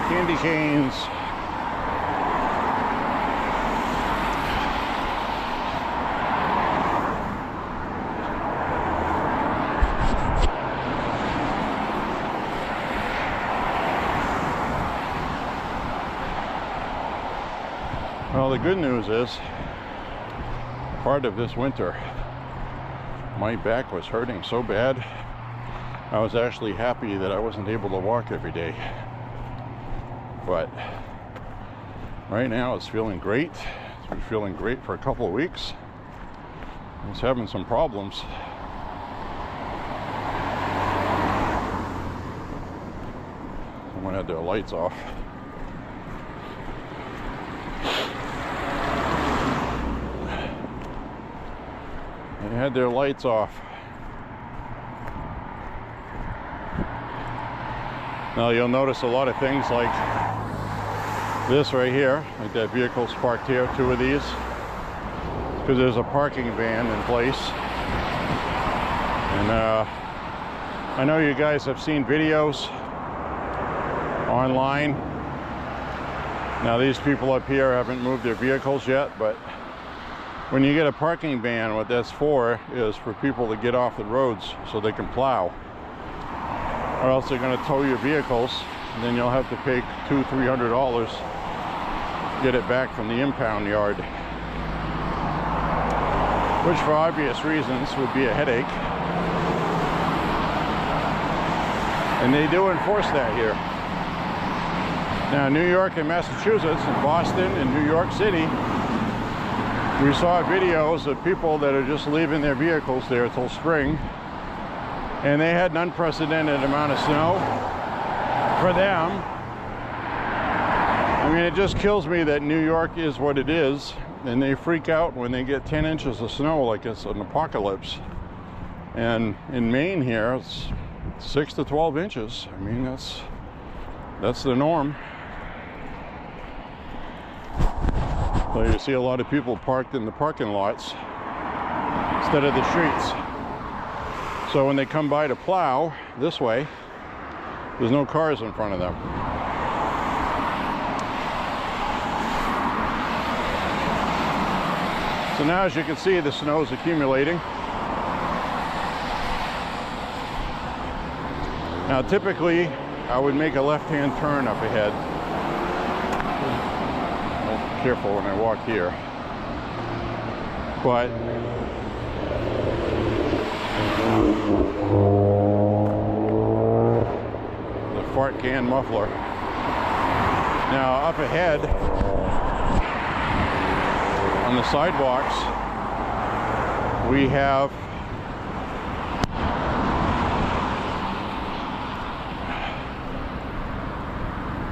Speaker 1: Candy canes. Well, the good news is, part of this winter, my back was hurting so bad, I was actually happy that I wasn't able to walk every day. But right now it's feeling great. It's been feeling great for a couple of weeks. I was having some problems. Someone had their lights off. They had their lights off. Now you'll notice a lot of things like this right here, like that vehicle's parked here, two of these, because there's a parking ban in place. And I know you guys have seen videos online. Now these people up here haven't moved their vehicles yet, but when you get a parking ban, what that's for is for people to get off the roads so they can plow. Or else they're going to tow your vehicles, and then you'll have to pay $200–300 to get it back from the impound yard, which for obvious reasons would be a headache. And they do enforce that here. Now, New York and Massachusetts and Boston and New York City, we saw videos of people that are just leaving their vehicles there till spring. And they had an unprecedented amount of snow for them. I mean, it just kills me that New York is what it is, and they freak out when they get 10 inches of snow like it's an apocalypse. And in Maine here, it's 6 to 12 inches. I mean, that's the norm. So you see a lot of people parked in the parking lots instead of the streets. So when they come by to plow this way, there's no cars in front of them. So now, as you can see, the snow is accumulating. Now typically I would make a left-hand turn up ahead. Be careful when I walk here. But the fart can muffler. Now up ahead on the sidewalks we have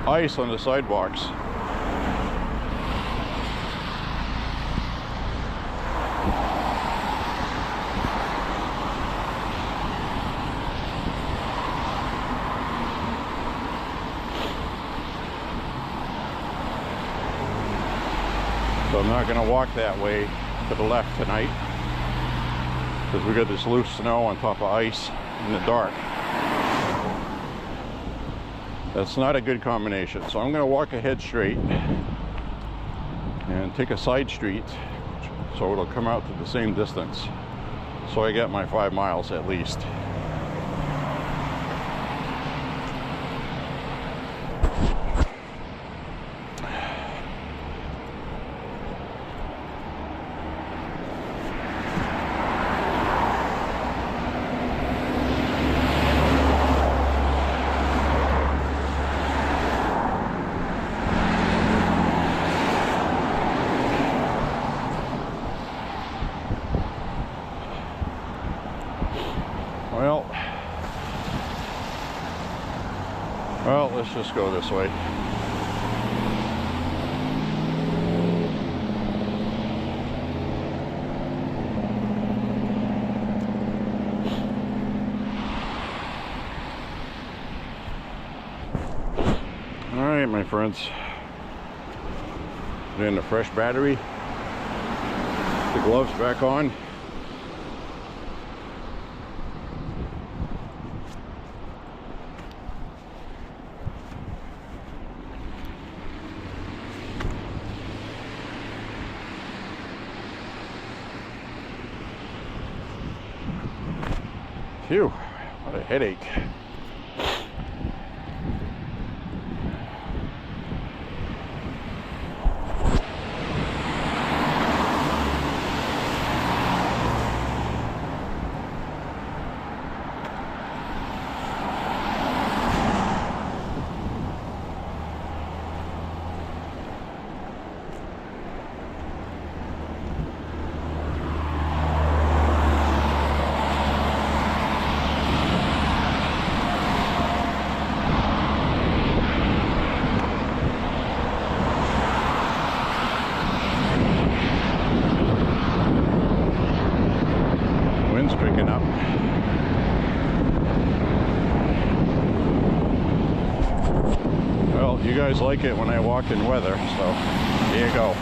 Speaker 1: ice on the sidewalks. So I'm not going to walk that way to the left tonight because we got this loose snow on top of ice in the dark. That's not a good combination. So I'm going to walk ahead straight and take a side street so it'll come out to the same distance. So I get my 5 miles at least. Well, let's just go this way. All right, my friends. Getting a fresh battery. The gloves back on. Phew, what a headache. Picking up. Well, you guys like it when I walk in weather, so here you go.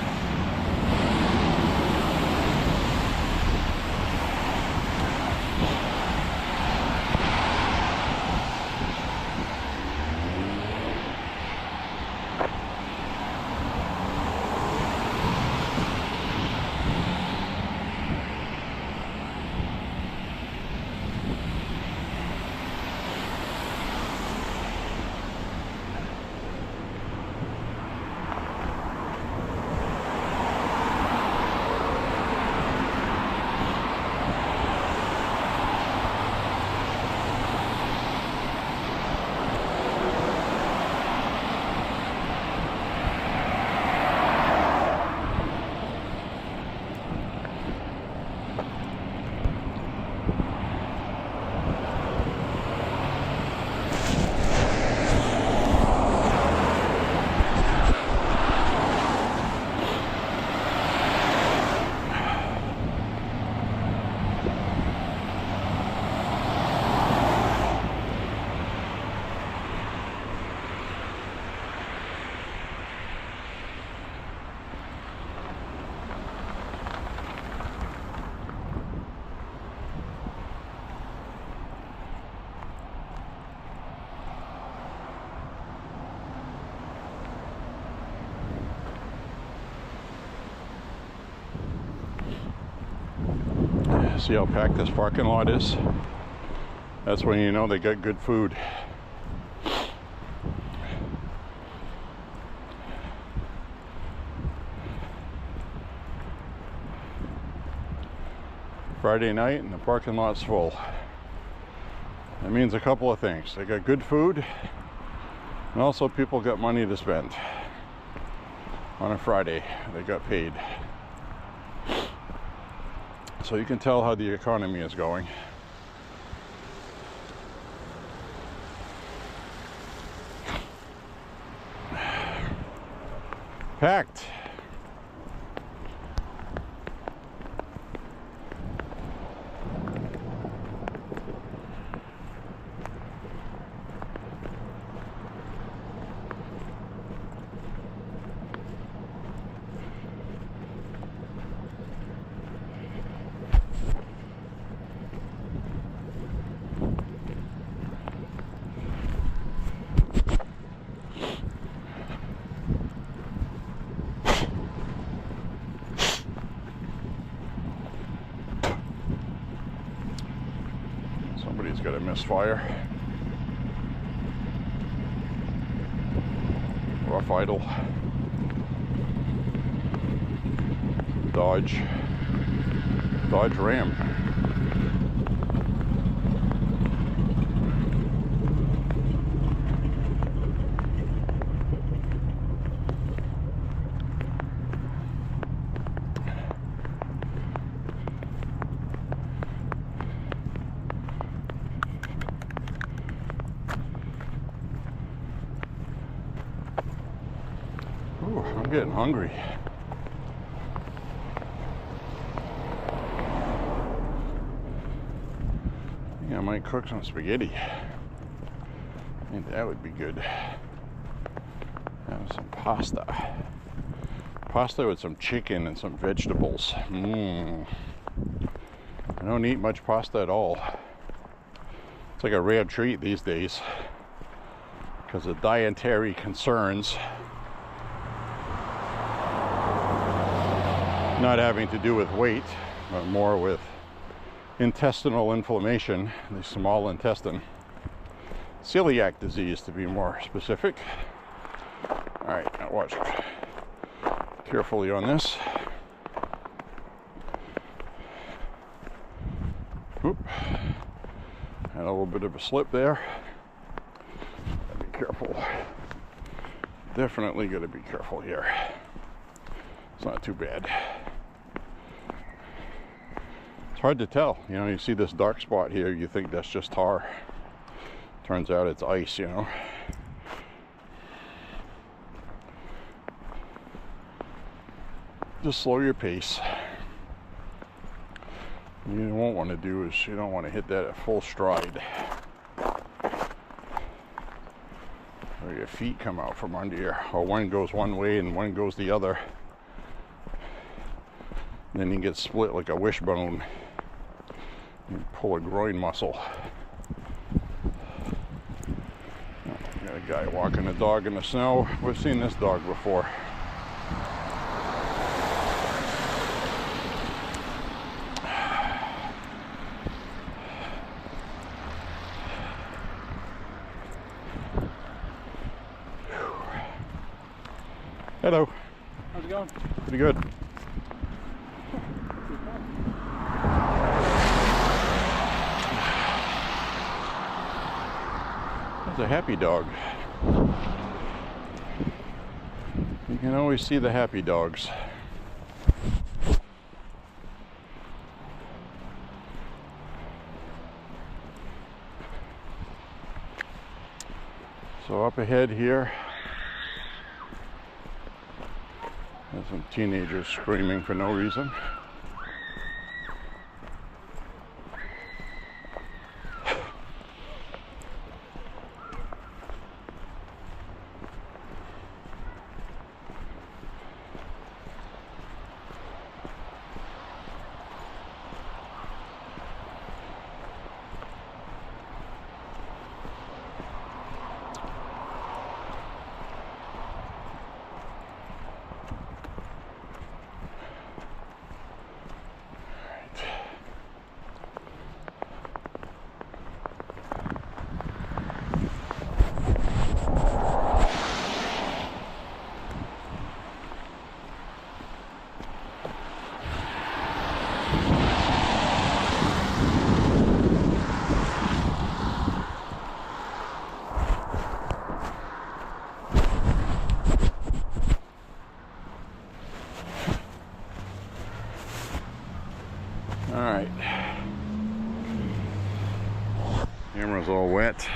Speaker 1: See how packed this parking lot is? That's when you know they got good food. Friday night and the parking lot's full. That means a couple of things. They got good food and also people got money to spend. On a Friday, they got paid. So you can tell how the economy is going. Packed. got a misfire. Rough idle. Dodge Ram. Ooh, I'm getting hungry. I might cook some spaghetti. I think that would be good. Have some pasta. Pasta with some chicken and some vegetables. I don't eat much pasta at all. It's like a rare treat these days because of dietary concerns. Not having to do with weight, but more with intestinal inflammation, the small intestine. Celiac disease, to be more specific. All right, now watch carefully on this. Oop. Had a little bit of a slip there. Gotta be careful. Definitely gotta be careful here. It's not too bad. It's hard to tell, you know, you see this dark spot here, you think that's just tar. Turns out it's ice, you know. Just slow your pace. What you won't want to do is you don't want to hit that at full stride. Or your feet come out from under you, or one goes one way and one goes the other. And then you get split like a wishbone. You pull a groin muscle. Got a guy walking a dog in the snow. We've seen this dog before. Hello.
Speaker 6: How's it going?
Speaker 1: Pretty good. That's a happy dog. You can always see the happy dogs. So up ahead here, there's some teenagers screaming for no reason. Alright, camera's all wet,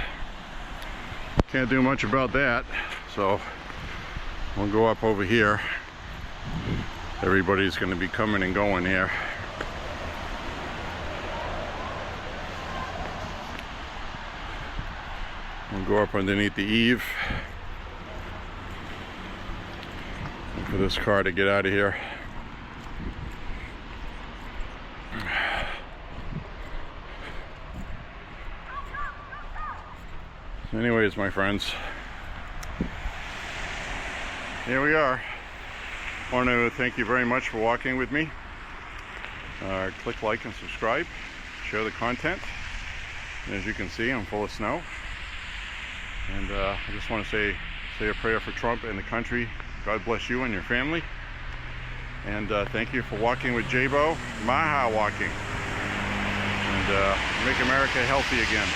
Speaker 1: can't do much about that, so we'll go up over here. Everybody's going to be coming and going here. We'll go up underneath the eave and for this car to get out of here. Anyways, my friends, here we are. I want to thank you very much for walking with me. Click like and subscribe, share the content, As you can see, I'm full of snow. And I just want to say a prayer for Trump and the country. God bless you and your family. And thank you for walking with J.Beau, MAHA walking. And make America healthy again.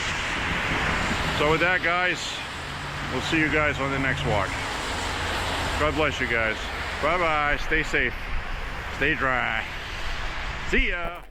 Speaker 1: So with that, guys, we'll see you guys on the next walk. God bless you guys. Bye-bye. Stay safe. Stay dry. See ya.